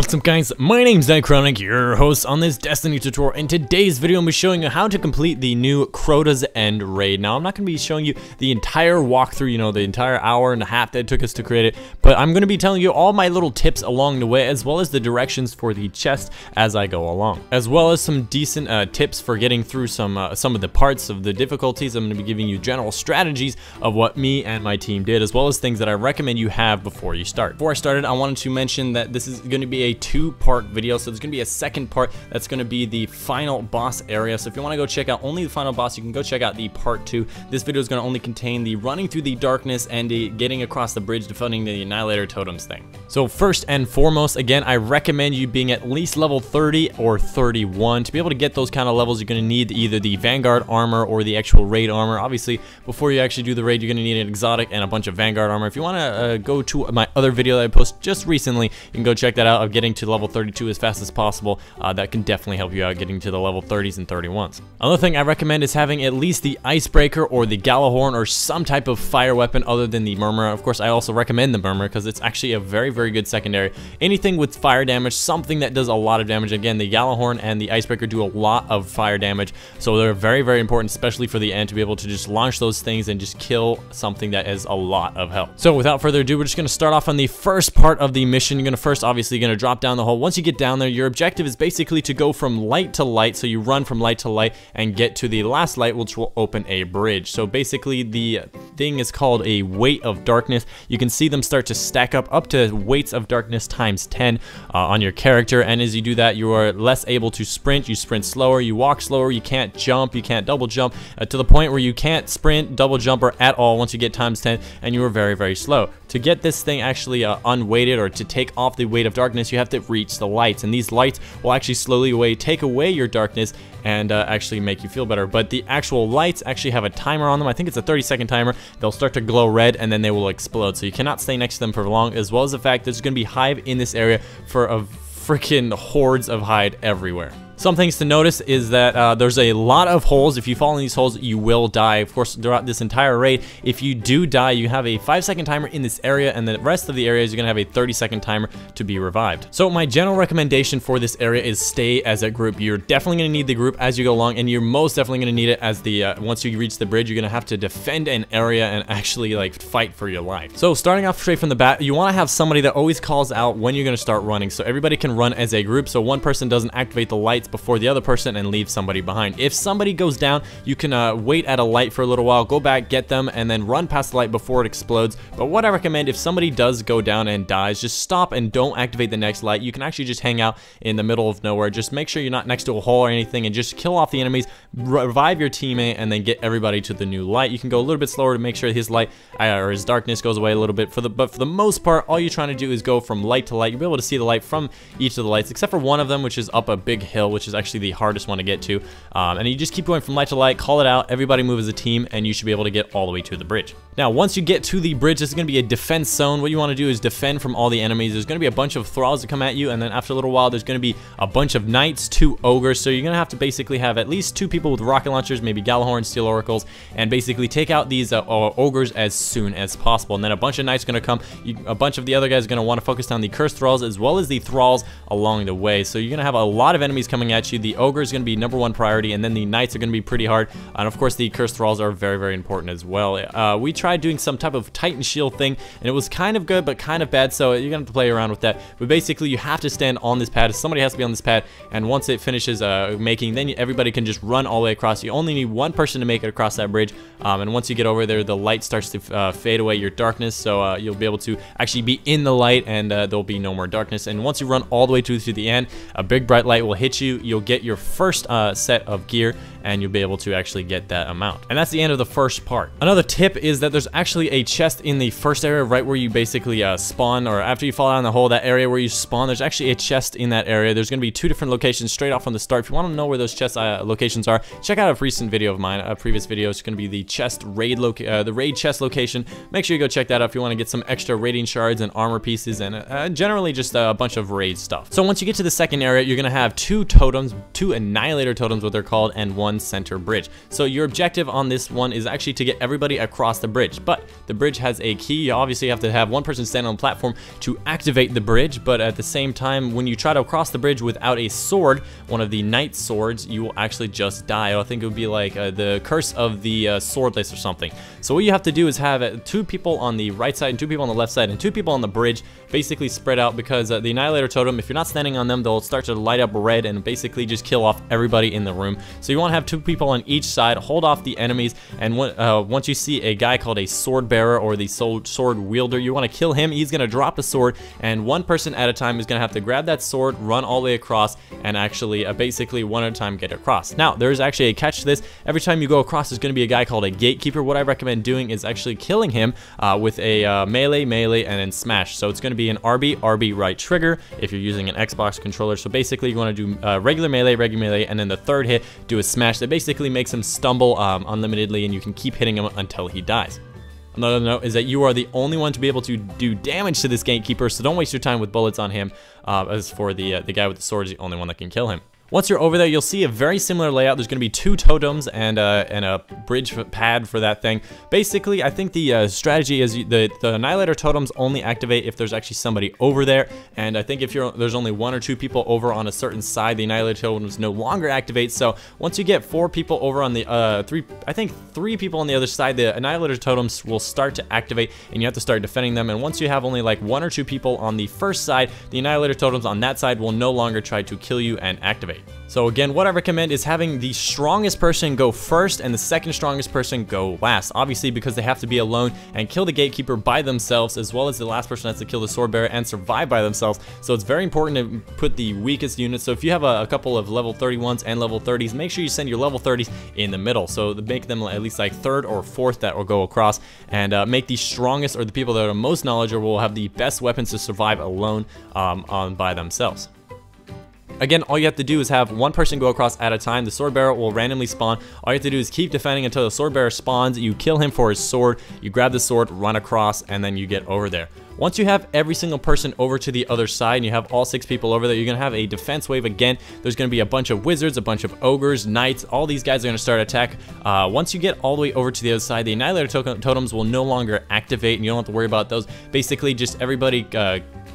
What's up guys, my name's Destiny Crota, your host on this Destiny tutorial. In today's video, I'm going to be showing you how to complete the new Crota's End raid. Now, I'm not going to be showing you the entire walkthrough, the entire hour and a half that it took us to create it, but I'm going to be telling you all my little tips along the way, as well as the directions for the chest as I go along, as well as some decent tips for getting through some of the parts of the difficulties. I'm going to be giving you general strategies of what me and my team did, as well as things that I recommend you have before you start. Before I started, I wanted to mention that this is going to be a two-part video, so there's going to be a second part that's going to be the final boss area. So if you want to go check out only the final boss, you can go check out the part 2. This video is going to only contain the running through the darkness and the getting across the bridge, defending the Annihilator totems thing. So first and foremost, again, I recommend you being at least level 30 or 31. To be able to get those kind of levels, you're going to need either the Vanguard armor or the actual raid armor. Obviously, before you actually do the raid, you're going to need an exotic and a bunch of Vanguard armor. If you want to go to my other video that I posted just recently, you can go check that out, of getting to level 32 as fast as possible. That can definitely help you out getting to the level 30s and 31s. Another thing I recommend is having at least the Icebreaker or the Gallahorn or some type of fire weapon other than the Murmur. Of course, I also recommend the Murmur because it's actually a very, very good secondary. Anything with fire damage, something that does a lot of damage. Again, the Gallahorn and the Icebreaker do a lot of fire damage, so they're very, very important, especially for the end, to be able to just launch those things and just kill something that has a lot of health. So without further ado, we're just going to start off on the first part of the mission. You're going to first, obviously, drop down the hole. Once you get down there, your objective is basically to go from light to light. So you run from light to light and get to the last light, which will open a bridge. So basically, the thing is called a weight of darkness. You can see them start to stack up to weights of darkness times 10 on your character. And as you do that, you are less able to sprint. You sprint slower, you walk slower, you can't jump, you can't double jump, to the point where you can't sprint, double jump, or at all once you get times 10, and you are very, very slow. To get this thing actually unweighted, or to take off the weight of darkness, you have to reach the lights, and these lights will actually slowly take away your darkness and actually make you feel better. But the actual lights actually have a timer on them. I think it's a 30-second timer. They'll start to glow red and then they will explode, so you cannot stay next to them for long, as well as the fact there's going to be hive in this area for a freaking hordes of hide everywhere. Some things to notice is that there's a lot of holes. If you fall in these holes, you will die. Of course, throughout this entire raid, if you do die, you have a 5-second timer in this area, and the rest of the areas, you're going to have a 30-second timer to be revived. So my general recommendation for this area is stay as a group. You're definitely going to need the group as you go along, and you're most definitely going to need it as the once you reach the bridge, you're going to have to defend an area and actually fight for your life. So starting off straight from the bat, you want to have somebody that always calls out when you're going to start running, so everybody can run as a group, so one person doesn't activate the lights before the other person and leave somebody behind. If somebody goes down, you can wait at a light for a little while, go back, get them, and then run past the light before it explodes. But what I recommend, if somebody does go down and dies, just stop and don't activate the next light. You can actually just hang out in the middle of nowhere. Just make sure you're not next to a hole or anything, and just kill off the enemies, revive your teammate, and then get everybody to the new light. You can go a little bit slower to make sure his light or his darkness goes away a little bit. But for the most part, all you're trying to do is go from light to light. You'll be able to see the light from each of the lights, except for one of them, which is up a big hill, which is actually the hardest one to get to. And you just keep going from light to light, call it out, everybody move as a team, and you should be able to get all the way to the bridge. Now, once you get to the bridge, this is going to be a defense zone. What you want to do is defend from all the enemies. There's going to be a bunch of thralls that come at you, and then after a little while, there's going to be a bunch of knights, 2 ogres, so you're going to have to basically have at least 2 people with rocket launchers, maybe Gallahorn, steel oracles, and basically take out these ogres as soon as possible. And then a bunch of knights are going to come. A bunch of the other guys are going to want to focus on the cursed thralls as well as the thralls along the way. So you're going to have a lot of enemies coming at you. The ogre is going to be #1 priority, and then the knights are going to be pretty hard, and of course the cursed thralls are very, very important as well. We tried doing some type of titan shield thing, and it was kind of good but kind of bad, so you're gonna have to play around with that. But basically, you have to stand on this pad. Somebody has to be on this pad, and once it finishes making, then everybody can just run all the way across. You only need one person to make it across that bridge, and once you get over there, the light starts to fade away your darkness, so you'll be able to actually be in the light, and there'll be no more darkness. And once you run all the way to the end, a big bright light will hit you. You'll get your first set of gear, and you'll be able to actually get that amount. And that's the end of the first part. Another tip is that there's actually a chest in the first area, right where you basically spawn, or after you fall down the hole, that area where you spawn, there's actually a chest in that area. There's going to be 2 different locations straight off from the start. If you want to know where those chest locations are, check out a recent video of mine, a previous video. It's going to be the chest raid the raid chest location. Make sure you go check that out if you want to get some extra raiding shards and armor pieces, and generally just a bunch of raid stuff. So once you get to the second area, you're going to have 2 totems, 2 Annihilator totems, what they're called, and 1 one center bridge. So your objective on this one is actually to get everybody across the bridge, but the bridge has a key. You obviously have to have one person stand on the platform to activate the bridge, but at the same time, when you try to cross the bridge without a sword, one of the knight swords, you will actually just die. I think it would be like the curse of the swordless or something. So what you have to do is have 2 people on the right side and 2 people on the left side and 2 people on the bridge basically spread out, because the Annihilator Totem, if you're not standing on them, they'll start to light up red and basically just kill off everybody in the room. So you want to have 2 people on each side, hold off the enemies, and once you see a guy called a sword bearer or the sword wielder, you want to kill him. He's going to drop a sword, and one person at a time is going to have to grab that sword, run all the way across, and actually basically one at a time get across. Now, there's actually a catch to this. Every time you go across, there's going to be a guy called a gatekeeper. What I recommend doing is actually killing him with a melee, and then smash. So it's going to be an RB right trigger if you're using an Xbox controller. So basically you want to do regular melee, and then the third hit, do a smash that basically makes him stumble unlimitedly, and you can keep hitting him until he dies. Another note is that you are the only one to be able to do damage to this gatekeeper, so don't waste your time with bullets on him. As for the guy with the sword, is the only one that can kill him. Once you're over there, you'll see a very similar layout. There's going to be 2 totems and a bridge pad for that thing. Basically, I think the strategy is the Annihilator Totems only activate if there's actually somebody over there. And I think if there's only 1 or 2 people over on a certain side, the Annihilator Totems no longer activate. So once you get 4 people over on the I think 3 people on the other side, the Annihilator Totems will start to activate, and you have to start defending them. And once you have only like 1 or 2 people on the first side, the Annihilator Totems on that side will no longer try to kill you and activate. So again, what I recommend is having the strongest person go first and the second strongest person go last. Obviously, because they have to be alone and kill the gatekeeper by themselves, as well as the last person has to kill the sword bearer and survive by themselves. So it's very important to put the weakest units. So if you have a couple of level 31s and level 30s, make sure you send your level 30s in the middle. So make them at least like 3rd or 4th that will go across, and make the strongest, or the people that are most knowledgeable, will have the best weapons to survive alone by themselves. Again, all you have to do is have 1 person go across at a time. The sword bearer will randomly spawn. All you have to do is keep defending until the sword bearer spawns. You kill him for his sword, you grab the sword, run across, and then you get over there. Once you have every single person over to the other side, and you have all 6 people over there, you're going to have a defense wave again. There's going to be a bunch of wizards, a bunch of ogres, knights. All these guys are going to start attack. Once you get all the way over to the other side, the Annihilator Totems will no longer activate, and you don't have to worry about those. Basically, just everybody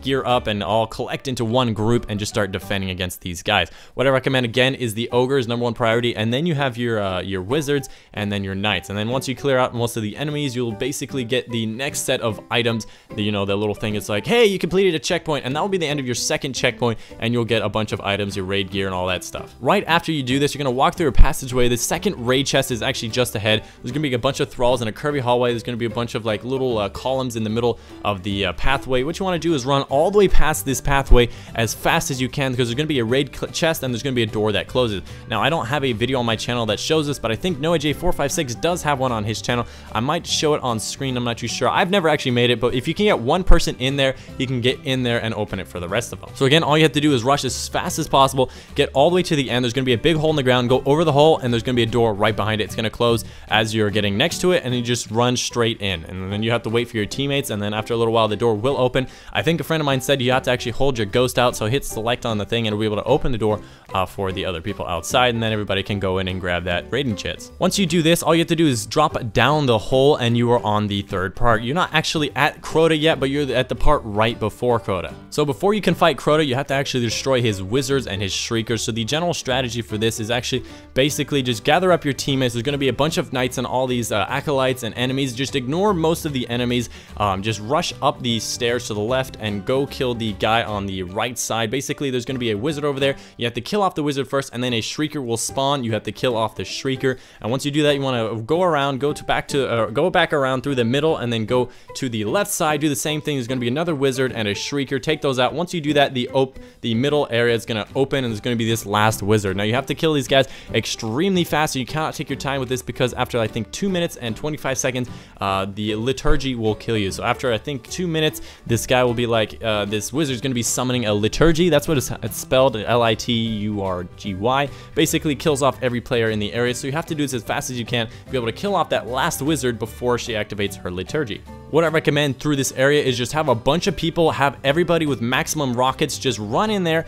gear up and all collect into one group and just start defending against these guys. What I recommend again is the ogres, #1 priority, and then you have your wizards, and then your knights. And then once you clear out most of the enemies, you'll basically get the next set of items. The little thing is like, hey, you completed a checkpoint, and that will be the end of your second checkpoint, and you'll get a bunch of items, your raid gear, and all that stuff. Right after you do this, you're gonna walk through a passageway. The second raid chest is actually just ahead. There's gonna be a bunch of thralls in a curvy hallway. There's gonna be a bunch of like little columns in the middle of the pathway. What you want to do is run all the way past this pathway as fast as you can, because there's gonna be a raid chest and there's gonna be a door that closes. Now, I don't have a video on my channel that shows this, but I think NoahJ456 does have one on his channel. I might show it on screen, I'm not too sure. I've never actually made it, but if you can get 1 person in there, you can get in there and open it for the rest of them. So again, all you have to do is rush as fast as possible, get all the way to the end. There's gonna be a big hole in the ground, go over the hole, and there's gonna be a door right behind it. It's gonna close as you're getting next to it, and you just run straight in. And then you have to wait for your teammates, and then after a little while, the door will open. I think a friend of mine said you have to actually hold your ghost out, so hit select on the thing, and it'll be able to open the door for the other people outside, and then everybody can go in and grab that raiding chest. Once you do this, all you have to do is drop down the hole, and you are on the 3rd part. You're not actually at Crota yet, but you're at the part right before Crota. So before you can fight Crota, you have to actually destroy his wizards and his shriekers. So the general strategy for this is actually basically just gather up your teammates. There's going to be a bunch of knights and all these acolytes and enemies. Just ignore most of the enemies. Just rush up these stairs to the left and go kill the guy on the right side. Basically, there's going to be a wizard over there. You have to kill off the wizard first, and then a shrieker will spawn. You have to kill off the shrieker. And once you do that, you want to go around, go back around through the middle, and then go to the left side. Do the same thing. There's going to be another wizard and a shrieker. Take those out. Once you do that, the middle area is going to open, and there's going to be this last wizard. Now, you have to kill these guys extremely fast, so you cannot take your time with this, because after I think 2 minutes and 25 seconds, the liturgy will kill you. So after I think 2 minutes, this guy will be like, this wizard is going to be summoning a liturgy. That's what it's spelled, Liturgy. Basically kills off every player in the area. So you have to do this as fast as you can to be able to kill off that last wizard before she activates her liturgy. What I recommend through this area is just have a bunch of people, have everybody with maximum rockets just run in there,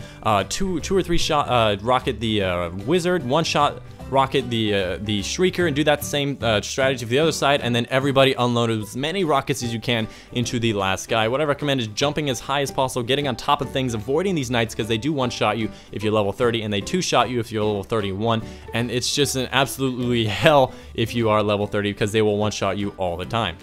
2 or 3 shot rocket the wizard, 1 shot rocket the Shrieker and do that same strategy for the other side, and then everybody unload as many rockets as you can into the last guy. What I recommend is jumping as high as possible, getting on top of things, avoiding these knights because they do one-shot you if you're level 30, and they two-shot you if you're level 31, and it's just an absolutely hell if you are level 30 because they will one-shot you all the time.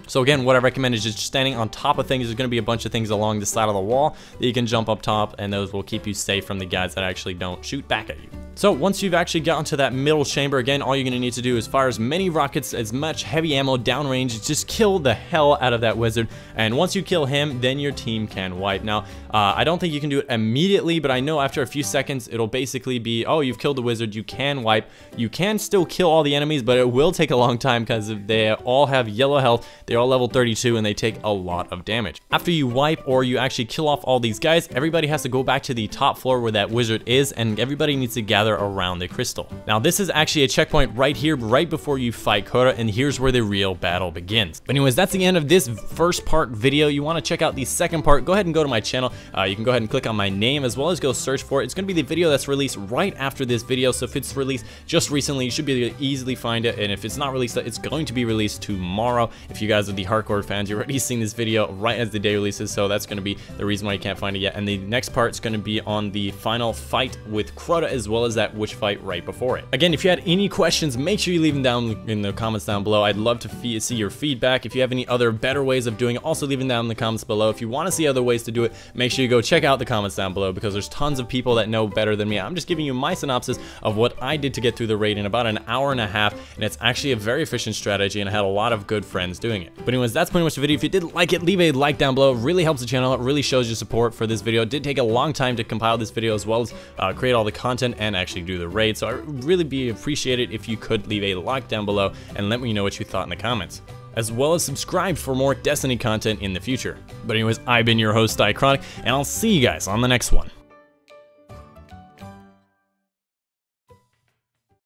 So again, what I recommend is just standing on top of things. There's going to be a bunch of things along the side of the wall that you can jump up top, and those will keep you safe from the guys that actually don't shoot back at you. So once you've actually gotten to that middle chamber, again, all you're going to need to do is fire as many rockets, as much heavy ammo downrange, just kill the hell out of that wizard. And once you kill him, then your team can wipe. Now, I don't think you can do it immediately, but I know after a few seconds, it'll basically be, oh, you've killed the wizard, you can wipe. You can still kill all the enemies, but it will take a long time because they all have yellow health, they're all level 32, and they take a lot of damage. After you wipe or you actually kill off all these guys, everybody has to go back to the top floor where that wizard is, and everybody needs to gather around the crystal. Now, this is actually a checkpoint right here, right before you fight Crota, and here's where the real battle begins. But anyways, that's the end of this first part video. You want to check out the second part, go ahead and go to my channel. You can go ahead and click on my name as well as go search for it. It's going to be the video that's released right after this video, so if it's released just recently, you should be able to easily find it, and if it's not released, it's going to be released tomorrow. If you guys are the hardcore fans, you're already seeing this video right as the day releases, so that's going to be the reason why you can't find it yet. And the next part is going to be on the final fight with Crota, as well as that witch fight right before it. Again, if you had any questions, make sure you leave them down in the comments down below. I'd love to see your feedback. If you have any other better ways of doing it, also leave them down in the comments below. If you want to see other ways to do it, make sure you go check out the comments down below, because there's tons of people that know better than me. I'm just giving you my synopsis of what I did to get through the raid in about an hour and a half, and it's actually a very efficient strategy, and I had a lot of good friends doing it. But anyways, that's pretty much the video. If you did like it, leave a like down below. It really helps the channel. It really shows your support for this video. It did take a long time to compile this video, as well as create all the content and actually do the raid, so I would really be appreciated if you could leave a like down below and let me know what you thought in the comments, as well as subscribe for more Destiny content in the future. But anyways, I've been your host, Destiny Crota, and I'll see you guys on the next one.